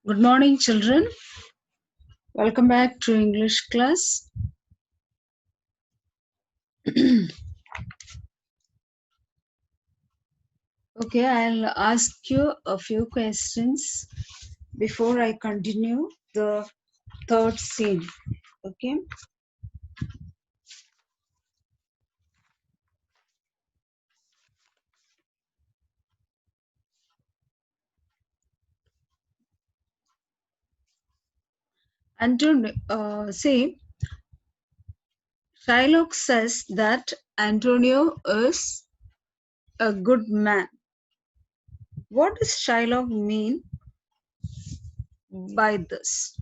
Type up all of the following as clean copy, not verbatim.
Good morning, children. Welcome back to English class. Okay, I'll ask you a few questions before I continue the third scene. Okay. See, Shylock says that Antonio is a good man. What does Shylock mean by this?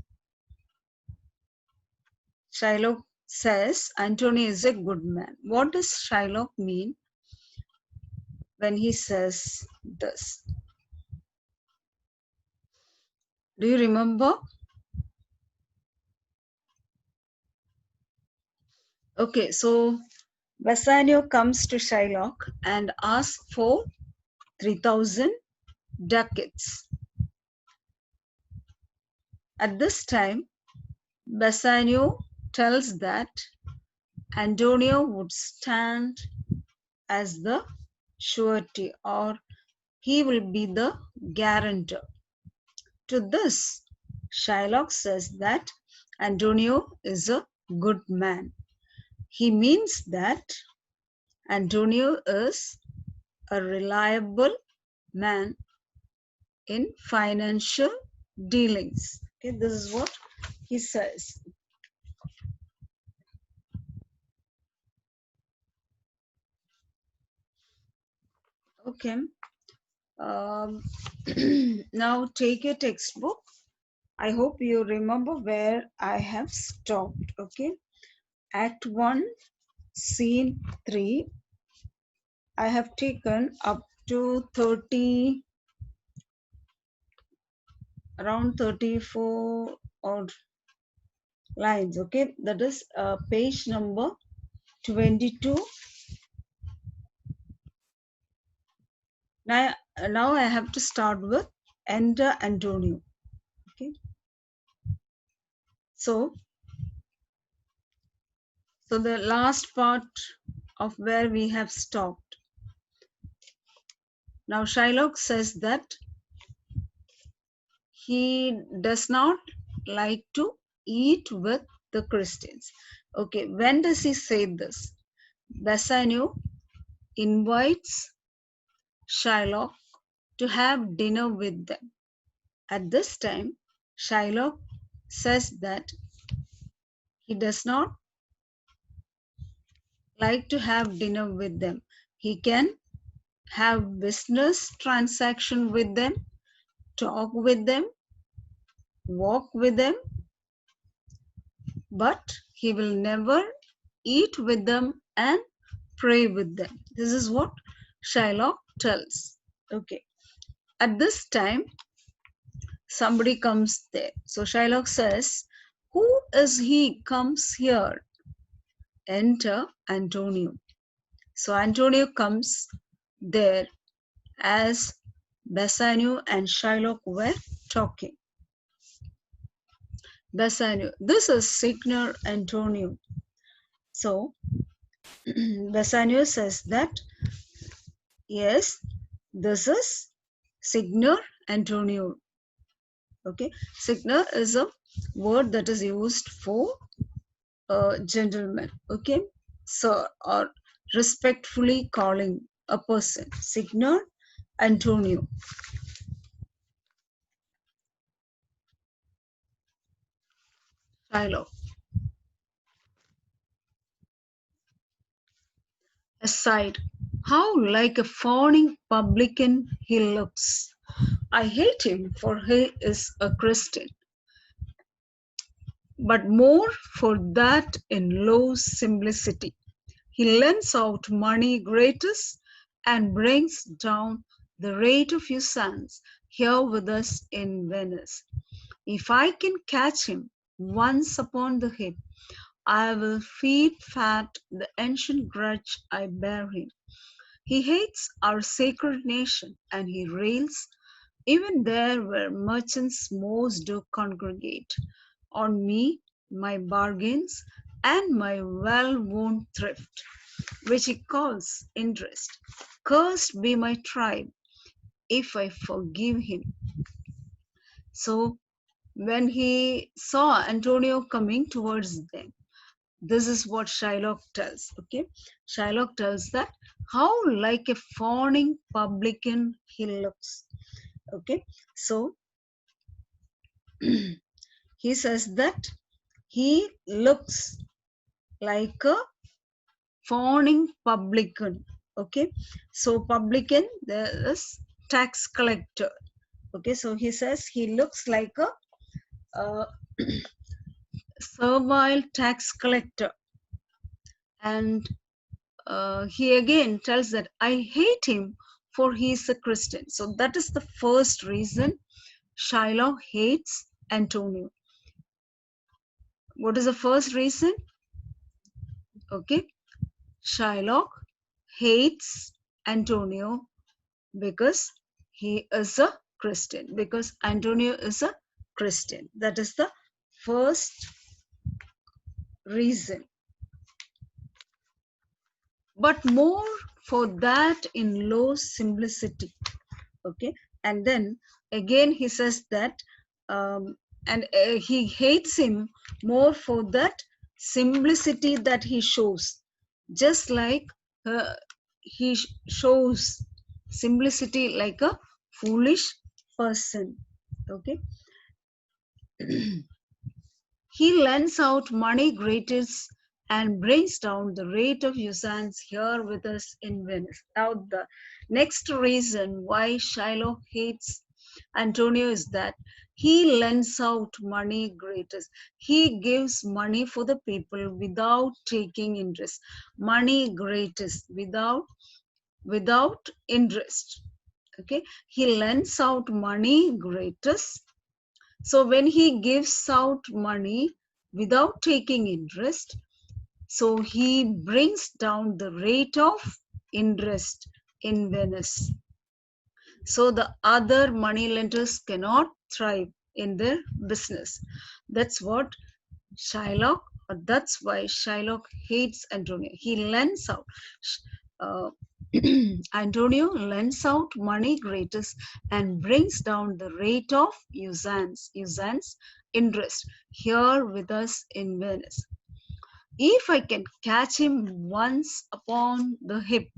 Shylock says Antonio is a good man. What does Shylock mean when he says this? Do you remember? Okay, so Bassanio comes to Shylock and asks for 3,000 ducats. At this time, Bassanio tells that Antonio would stand as the surety, or he will be the guarantor. To this, Shylock says that Antonio is a good man. He means that Antonio is a reliable man in financial dealings. Okay, this is what he says. Okay. Now take a textbook. I hope you remember where I have stopped. Okay. Act 1, Scene 3. I have taken up to 30, around 34 odd lines. Okay. That is page number 22. Now I have to start with enter Antonio. Okay. So the last part of where we have stopped. Now Shylock says that he does not like to eat with the Christians. Okay, when does he say this? Bassanio invites Shylock to have dinner with them. At this time, Shylock says that he does not like to have dinner with them. He can have business transaction with them, talk with them, walk with them, but he will never eat with them and pray with them. This is what Shylock tells. Okay. At this time, somebody comes there. So Shylock says, who is he comes here? Enter Antonio. So Antonio comes there as Bassanio and Shylock were talking. Bassanio, this is Signor Antonio. So Bassanio says that, yes, this is Signor Antonio. Okay, Signor is a word that is used for a gentleman. Okay, sir, or respectfully calling a person. Signor Antonio. Shylock. Aside, how like a fawning publican he looks. I hate him, for he is a Christian, but more for that in low simplicity. He lends out money gratis and brings down the rate of his sons here with us in Venice. If I can catch him once upon the hip, I will feed fat the ancient grudge I bear him. He hates our sacred nation and he rails even there where merchants most do congregate, on me, my bargains, and my well-worn thrift, which he calls interest. Cursed be my tribe if I forgive him. So when he saw Antonio coming towards them, this is what Shylock tells. Okay, Shylock tells that how like a fawning publican he looks. Okay, so he says that he looks like a fawning publican. Okay, so publican, there is tax collector. Okay, so he says he looks like a servile tax collector. And he again tells that I hate him for he is a Christian. So that is the first reason Shylock hates Antonio. What is the first reason? Okay, Shylock hates Antonio because he is a Christian, because Antonio is a Christian. That is the first reason. But more for that in low simplicity. Okay, and then again he says that and he hates him more for that simplicity that he shows, just like he shows simplicity like a foolish person. Okay, he lends out money gratis and brings down the rate of usance here with us in Venice. Now, the next reason why Shylock hates Antonio is that he lends out money gratis. He gives money for the people without taking interest. Money gratis without interest. Okay, he lends out money gratis. So when he gives out money without taking interest, so he brings down the rate of interest in Venice. So the other money lenders cannot thrive in their business. That's what Shylock, or that's why Shylock hates Antonio. He lends out. Uh, Antonio lends out money gratis and brings down the rate of usance interest here with us in Venice. If I can catch him once upon the hip,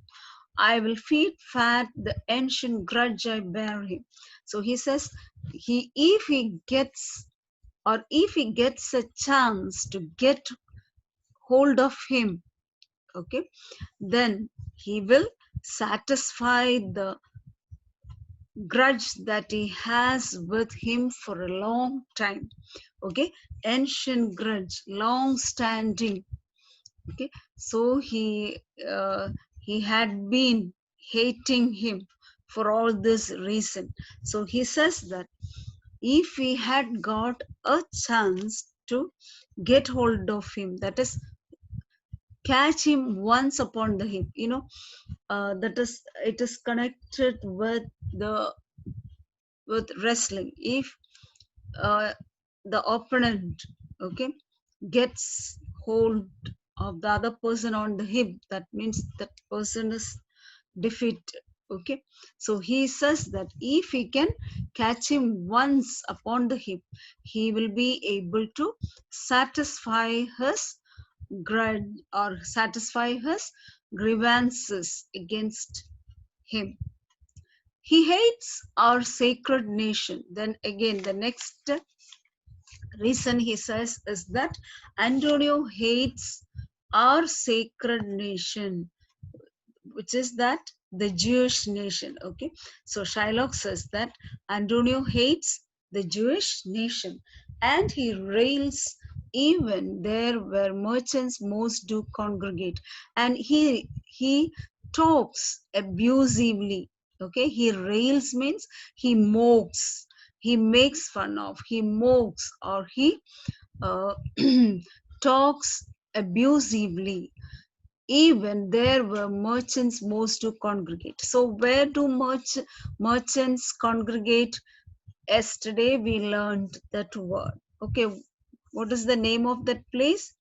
I will feed fat the ancient grudge I bear him. So he says, if he gets, or if he gets a chance to get hold of him, okay, then he will satisfy the grudge that he has with him for a long time. Okay, ancient grudge, long standing. Okay, so he had been hating him for all this reason. So he says that if he had got a chance to get hold of him, that is catch him once upon the hip, that is, it is connected the with wrestling. If uh, the opponent, okay, gets hold of the other person on the hip, that means that person is defeated. Okay, so he says that if he can catch him once upon the hip, he will be able to satisfy his grudge or satisfy his grievances against him. He hates our sacred nation. Then again, the next reason he says is that Antonio hates our sacred nation, which is that the Jewish nation. Okay, so Shylock says that Antonio hates the Jewish nation and he rails even there where merchants most do congregate, and he talks abusively. Okay, he rails means he mocks, he makes fun of, he mocks, or he uh, talks abusively even there were merchants most to congregate. So where do merchants congregate? Yesterday we learned that word. Okay, what is the name of that place?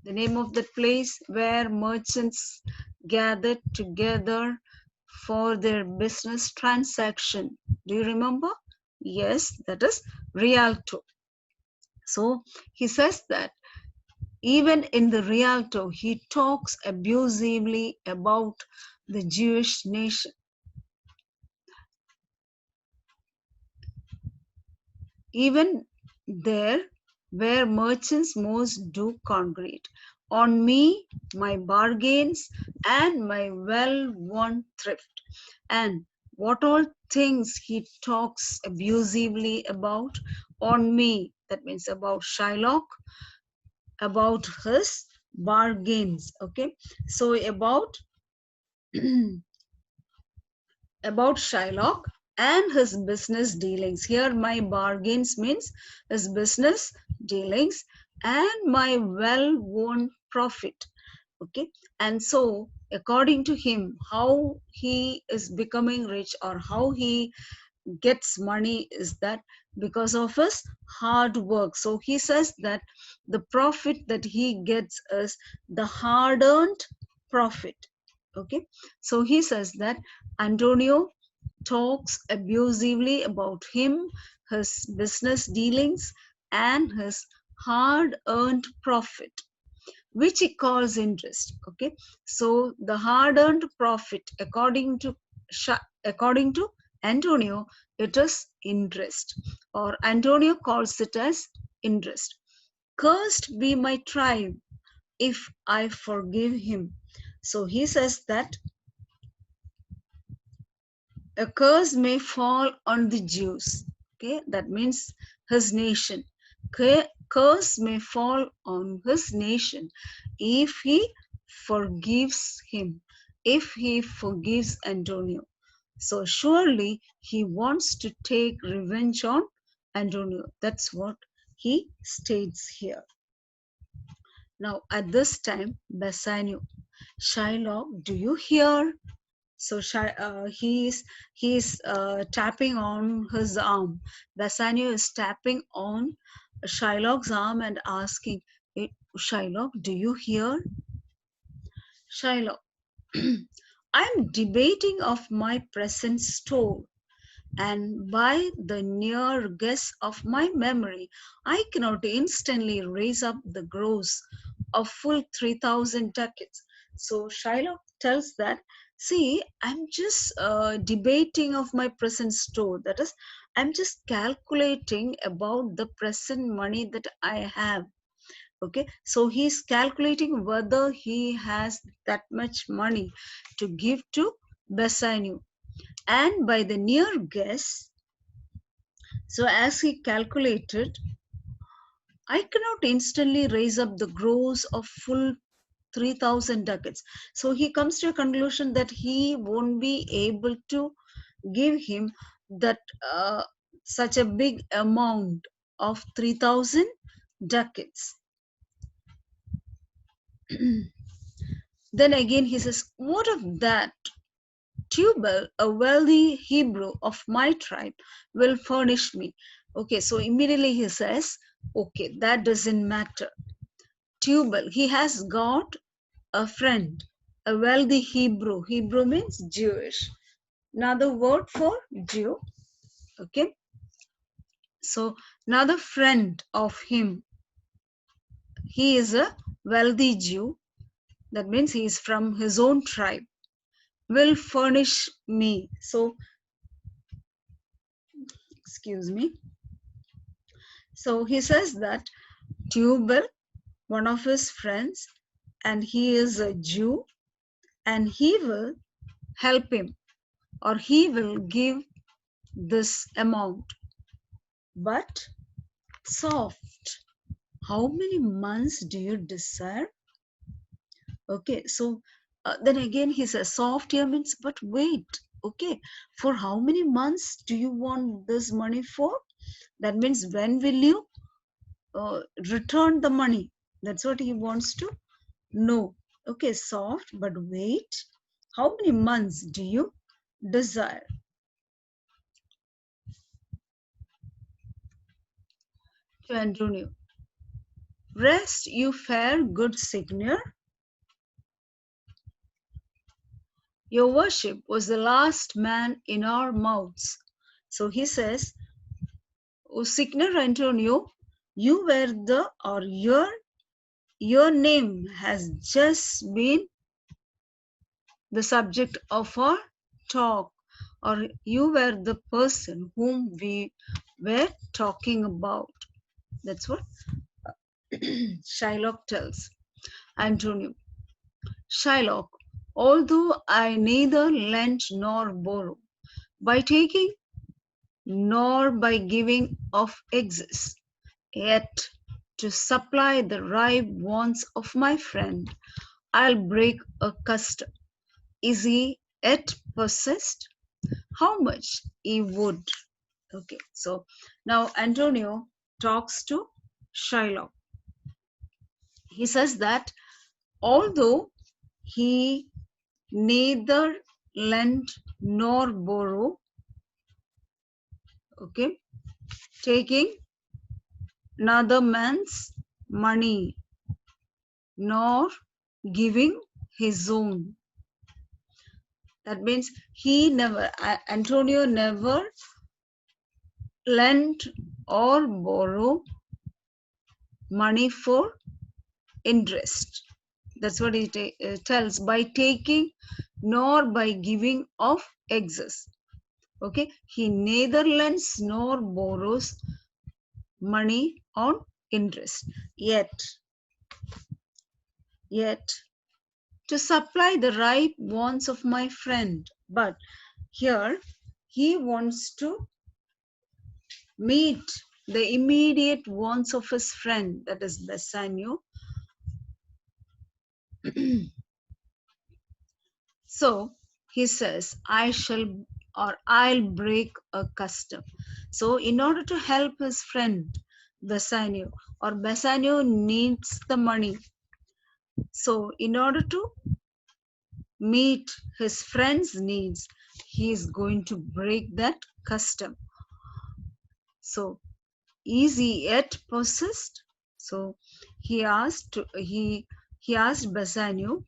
The name of that place where merchants gathered together for their business transaction. Do you remember? Yes, that is Rialto. So he says that even in the Rialto, he talks abusively about the Jewish nation. Even there where merchants most do congregate. On me, my bargains, and my well-worn thrift. And what all things he talks abusively about on me, that means about Shylock, about his bargains. Okay, so about Shylock and his business dealings. Here, my bargains means his business dealings and my well-worn profit. Okay, and so according to him, how he is becoming rich or how he gets money is that because of his hard work. So he says that the profit that he gets is the hard earned profit. Okay, so he says that Antonio talks abusively about him, his business dealings, and his hard earned profit, which he calls interest. Okay, so the hard earned profit, according to Antonio, it is interest, or Antonio calls it as interest. Cursed be my tribe if I forgive him. So he says that a curse may fall on the Jews. Okay, that means his nation. Curse may fall on his nation if he forgives him, if he forgives Antonio. So surely he wants to take revenge on Antonio. That's what he states here. Now at this time, Bassanio, Shylock, do you hear? So he's tapping on his arm. Bassanio is tapping on Shylock's arm and asking, Shylock, do you hear? Shylock, I'm debating of my present store, and by the near guess of my memory, I cannot instantly raise up the gross of full 3,000 ducats. So Shylock tells that, see, I'm just debating of my present store. That is, I'm just calculating about the present money that I have. Okay, so he's calculating whether he has that much money to give to Bassanio. And by the near guess, so as he calculated, I cannot instantly raise up the gross of full 3,000 ducats. So he comes to a conclusion that he won't be able to give him that such a big amount of 3,000 ducats. Then again he says, what of that? Tubal, a wealthy Hebrew of my tribe, will furnish me. Okay, so immediately he says, okay, that doesn't matter. Tubal, he has got a friend, a wealthy Hebrew. Hebrew means Jewish. Another word for Jew. Okay, so another friend of him, he is a wealthy Jew. That means he is from his own tribe. Will furnish me. So, excuse me. So he says that Tubal, one of his friends, and he is a Jew, and he will help him, or he will give this amount. But soft, how many months do you desire? Okay, so then again he says soft here means, but wait, okay, for how many months do you want this money for? That means when will you return the money? That's what he wants to know. Okay, soft, but wait. How many months do you desire? To Antonio. Rest, you fair good Signor. Your worship was the last man in our mouths. So he says, O Signor Antonio, you were the, or your name has just been the subject of our talk, or you were the person whom we were talking about. That's what Shylock tells Antonio. Shylock, although I neither lent nor borrow, by taking nor by giving of excess, yet to supply the ripe wants of my friend, I'll break a custom. Is he yet possessed? How much he would? Okay, so now Antonio talks to Shylock. He says that although he neither lent nor borrow, okay, taking another man's money nor giving his own. That means Antonio never lent or borrow money for interest. That's what he tells, by taking nor by giving of excess. Okay, he neither lends nor borrows money on interest. Yet to supply the ripe wants of my friend. But here he wants to meet the immediate wants of his friend, that is Bassanio. So he says, I'll break a custom. So in order to help his friend Bassanio, or Bassanio needs the money. So in order to meet his friend's needs, he is going to break that custom. So is he yet possessed? So he asked Bassanio,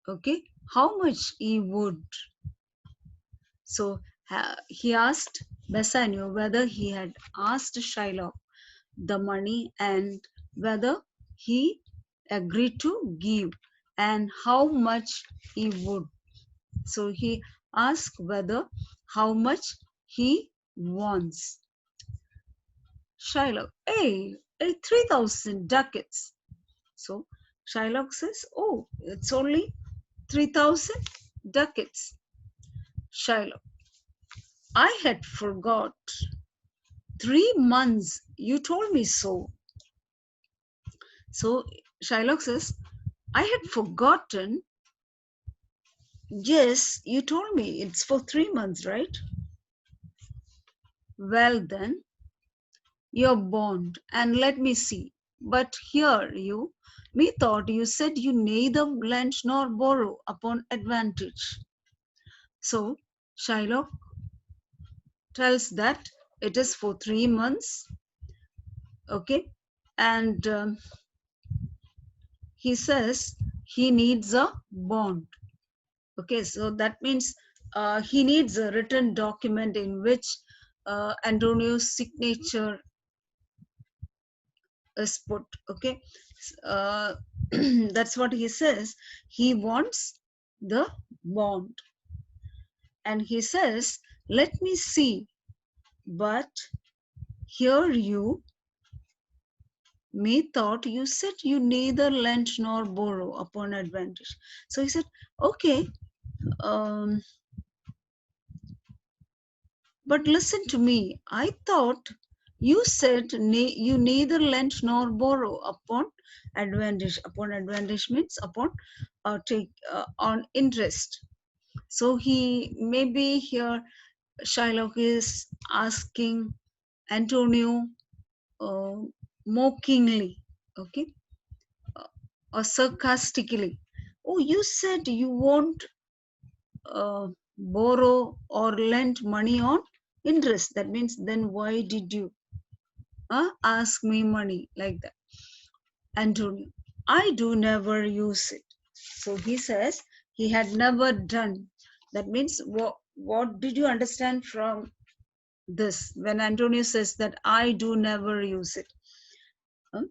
okay, how much he would. So he asked Bassanio whether he had asked Shylock the money and whether he agreed to give and how much he would. So he asked whether how much he wants. Shylock, hey, 3,000 ducats. So Shylock says, oh, it's only 3,000 ducats. Shylock, I had forgot. 3 months, you told me so. So Shylock says, I had forgotten. Yes, you told me it's for 3 months, right? Well then, your bond, and let me see. But here you, methought you said you neither lend nor borrow upon advantage. So Shylock tells that it is for 3 months, okay, and he says he needs a bond. Okay, so that means he needs a written document in which Antonio's signature is put. Okay, uh, that's what he says. He wants the bond, and he says, "Let me see." But here you methought you said you neither lend nor borrow upon advantage. So he said, "Okay." Um, But listen to me. I thought you said you neither lend nor borrow upon advantage. Upon advantage means upon take on interest. So he maybe here Shylock is asking Antonio uh, mockingly. Okay, or sarcastically, oh, you said you won't uh, borrow or lend money on interest. That means then why did you ask me money like that? Antonio, I do never use it. So he says he had never done. That means what did you understand from this when Antonio says that I do never use it? Huh?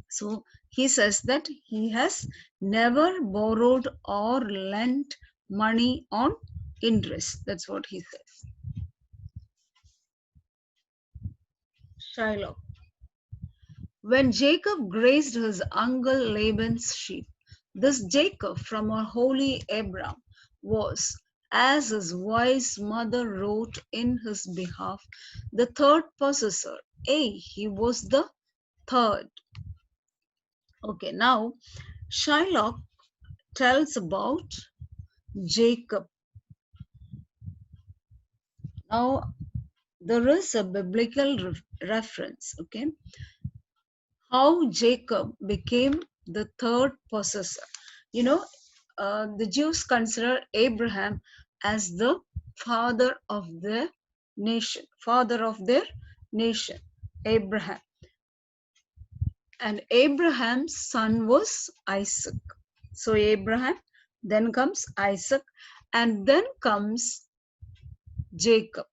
So he says that he has never borrowed or lent money on interest. That's what he says. Shylock. When Jacob grazed his uncle Laban's sheep, this Jacob from a holy Abraham was, as his wise mother wrote in his behalf, the third possessor. He was the third. Okay, now Shylock tells about Jacob. Now there is a biblical reference, okay, how Jacob became the third possessor. You know, the Jews consider Abraham as the father of their nation, Abraham. And Abraham's son was Isaac. So Abraham, then comes Isaac, and then comes Jacob.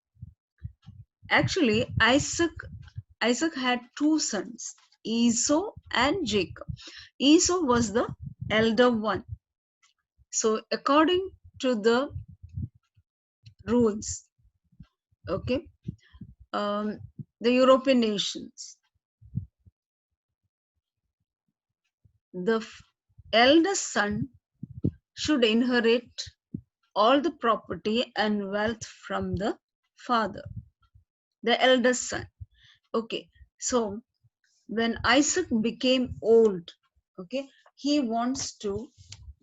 Actually, Isaac had two sons, Esau and Jacob. Esau was the elder one. So according to the rules, okay, the European nations, the eldest son should inherit all the property and wealth from the father, the eldest son. Okay, so when Isaac became old, okay, he wants to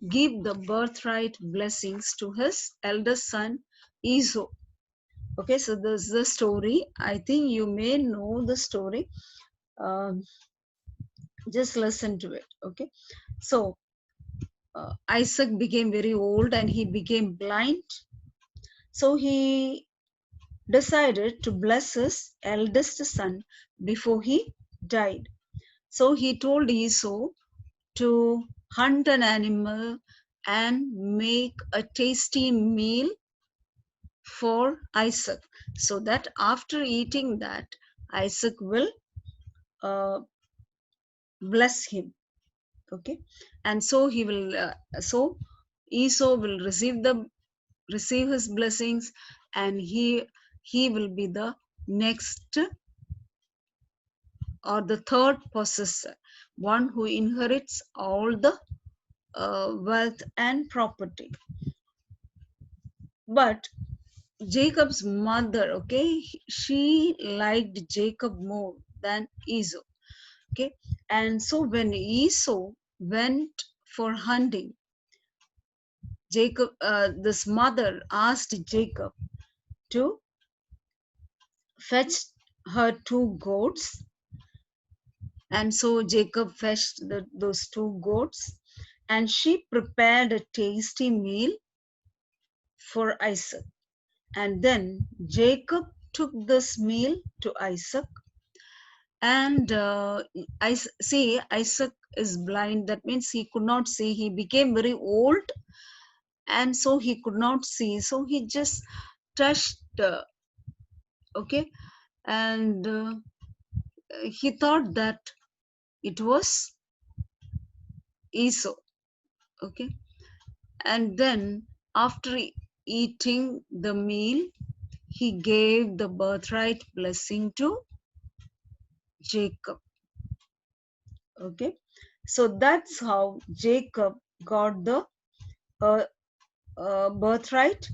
give the birthright blessings to his eldest son Esau. Okay, so this is the story. I think you may know the story. Um, just listen to it. Okay, so Isaac became very old and he became blind. So he decided to bless his eldest son before he died. So he told Esau to hunt an animal and make a tasty meal for Isaac, so that after eating that, Isaac will uh, bless him. Okay, and so he will. So Esau will receive his blessings, and he will be the next or the third possessor, one who inherits all the wealth and property. But Jacob's mother, okay, she liked Jacob more than Esau. Okay, and so when Esau went for hunting, this mother asked Jacob to fetch her two goats, and so Jacob fetched those two goats, and she prepared a tasty meal for Isaac. And then Jacob took this meal to Isaac, and Isaac is blind. That means he could not see. He became very old, and so he could not see. So he just touched, okay, and he thought that it was Esau, okay. And then after eating the meal, he gave the birthright blessing to Jacob. Okay, so that's how Jacob got the uh, birthright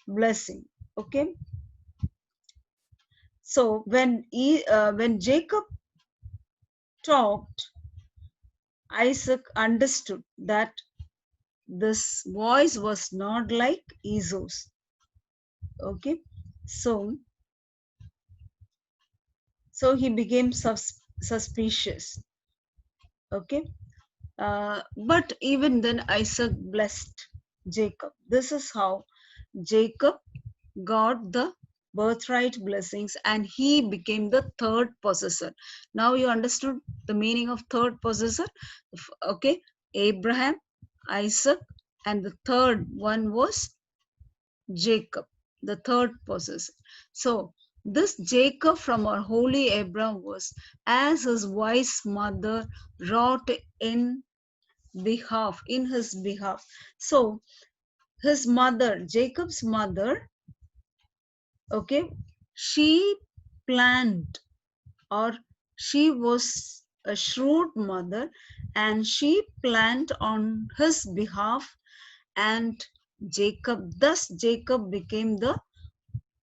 blessing. Okay, so when Jacob talked, Isaac understood that this voice was not like Esau's. Okay, so he became suspicious. Okay, But even then, Isaac blessed Jacob. This is how Jacob got the birthright blessings and he became the third possessor. Now you understood the meaning of third possessor? Okay, Abraham, Isaac, and the third one was Jacob, the third possessor. So this Jacob from our holy Abraham was as his wise mother wrought in his behalf. So his mother, Jacob's mother, okay, she planned, or she was a shrewd mother, and she planned on his behalf, and thus Jacob became the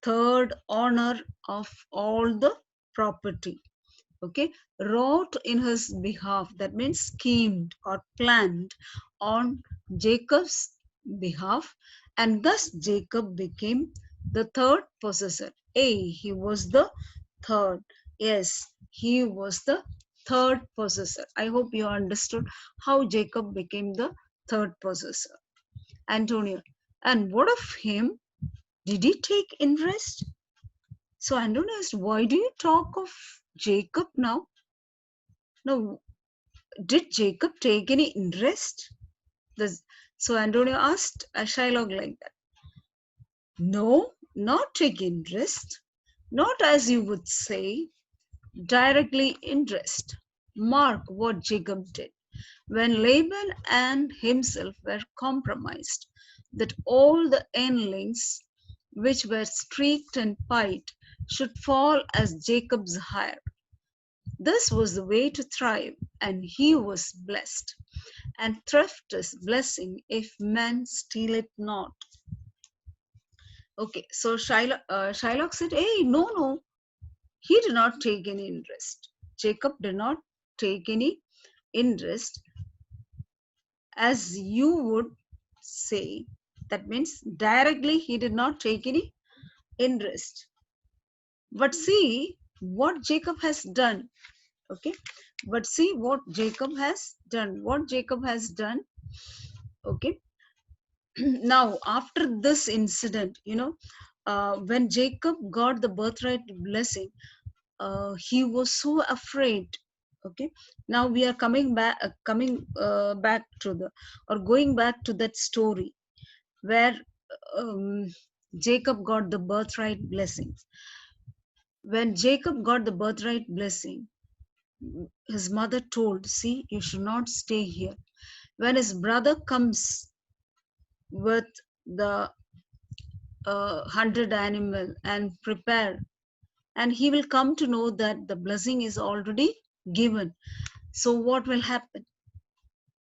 third owner of all the property. Okay, wrote in his behalf, that means schemed or planned on Jacob's behalf, and thus Jacob became the third possessor. He was the third. Yes, he was the third possessor. I hope you understood how Jacob became the third possessor. Antonio, and what of him? Did he take interest? So Antonio asked, why do you talk of Jacob now? Now, did Jacob take any interest? So Antonio asked a Shylock like that. No, not take interest. Not as you would say, directly interest. Mark what Jacob did. When Laban and himself were compromised, that all the endlings which were streaked and pied should fall as Jacob's hire. This was the way to thrive, and he was blessed. And theft is blessing if men steal it not. Okay, so Shylock said, hey, no, he did not take any interest. Jacob did not take any interest, as you would say. That means directly he did not take any interest. But see what Jacob has done. Okay, but see what Jacob has done. What Jacob has done. Okay, now after this incident, when Jacob got the birthright blessing, he was so afraid. Okay, now we are coming back to the, or going back to that story where um, Jacob got the birthright blessings. When Jacob got the birthright blessing, his mother told, see, you should not stay here. When his brother comes with the 100 animal and prepare, and he will come to know that the blessing is already given. So what will happen?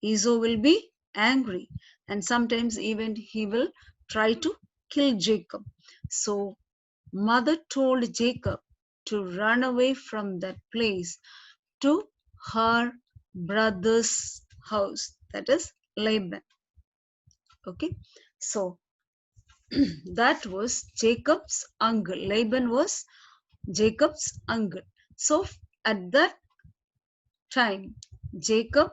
Esau will be angry, and sometimes even he will try to kill Jacob. So mother told Jacob to run away from that place to her brother's house, that is Laban. Okay, so that was Jacob's uncle. Laban was Jacob's uncle. So at that time, Jacob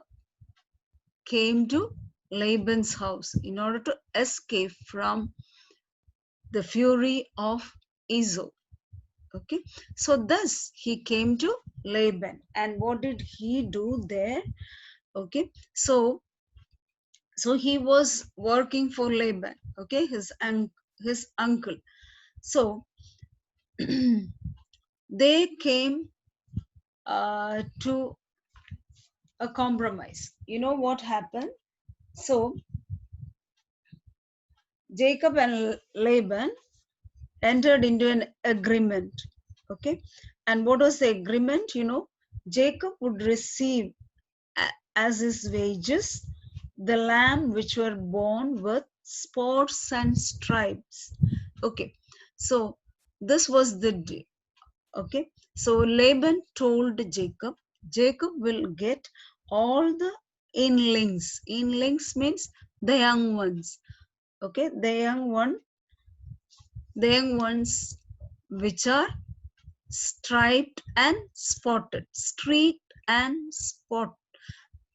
came to Laban's house in order to escape from the fury of Esau. Okay, so thus he came to Laban, and what did he do there? Okay, so he was working for Laban. Okay, his uncle. So they came to a compromise. You know what happened? So Jacob and Laban entered into an agreement. Okay, and what was the agreement? Jacob would receive as his wages the lamb which were born with spots and stripes. Okay, so this was the day. Okay, so Laban told Jacob, Jacob will get all the inlings. Inlings means the young ones. Okay, the young ones which are striped and spotted, streaked and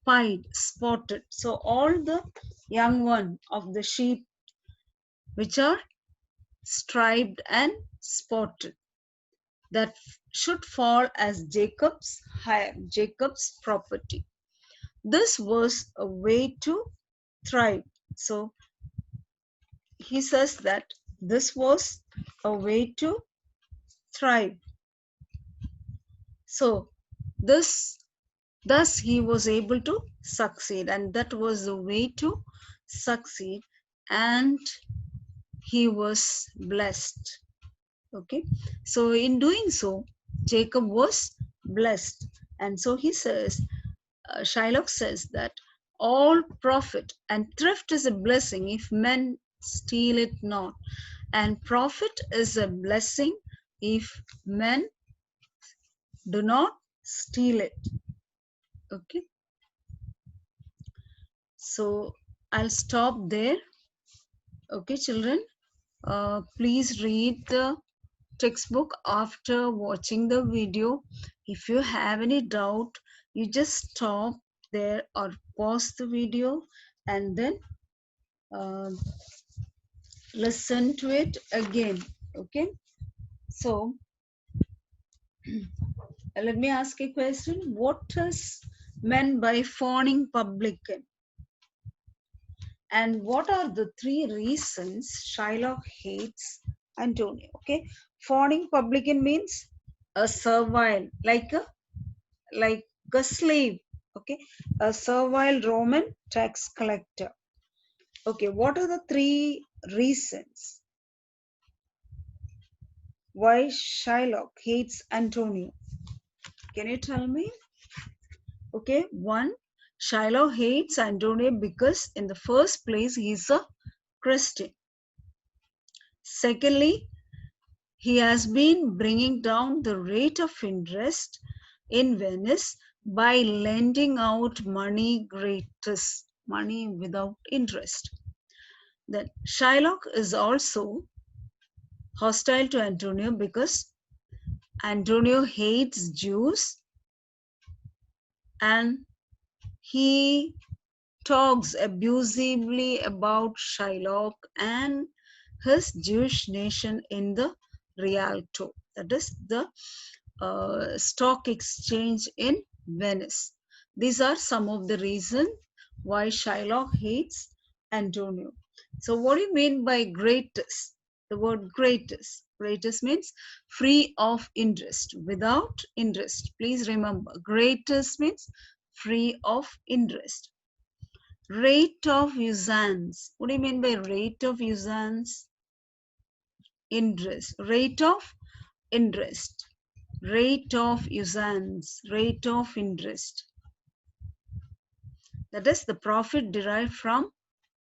pied, spotted. So all the young one of the sheep which are striped and spotted, that should fall as Jacob's hire, Jacob's property. This was a way to thrive. So he says that this was a way to thrive. So this thus he was able to succeed, and that was the way to succeed, and he was blessed. Okay, so in doing so, Jacob was blessed. And so he says, Shylock says that all profit and thrift is a blessing if men steal it not, and profit is a blessing if men do not steal it. Okay, so I'll stop there. Okay, children, please read the textbook after watching the video. If you have any doubt, you just stop there or pause the video and then listen to it again. Okay, so let me ask a question. What is meant by fawning publican, and what are the three reasons Shylock hates Antonio? Okay, fawning publican means a servile, like a slave. Okay, a servile Roman tax collector. Okay, what are the three reasons why Shylock hates Antonio? Can you tell me? Okay, one, Shylock hates Antonio because in the first place he's a Christian. Secondly, he has been bringing down the rate of interest in Venice by lending out money gratis, money without interest. Then Shylock is also hostile to Antonio because Antonio hates Jews and he talks abusively about Shylock and his Jewish nation in the Rialto, that is the stock exchange in Venice. These are some of the reasons why Shylock hates Antonio. So what do you mean by greatest? The word greatest. Greatest means free of interest, without interest. Please remember, greatest means free of interest. Rate of usance. What do you mean by rate of usance? Interest. Rate of interest. Rate of usance. Rate of interest. That is the profit derived from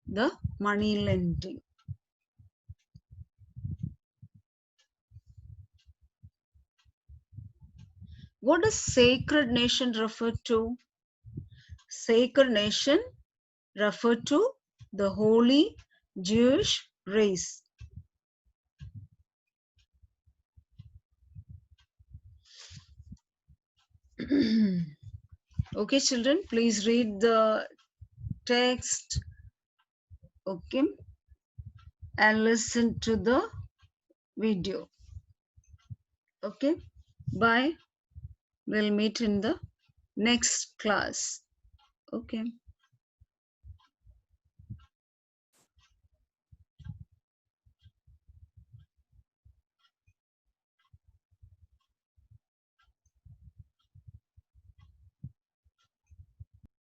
the money lending. What does sacred nation refer to? Sacred nation refer to the holy Jewish race. Okay, children, please read the text. Okay, and listen to the video. Okay, bye. We'll meet in the next class. Okay.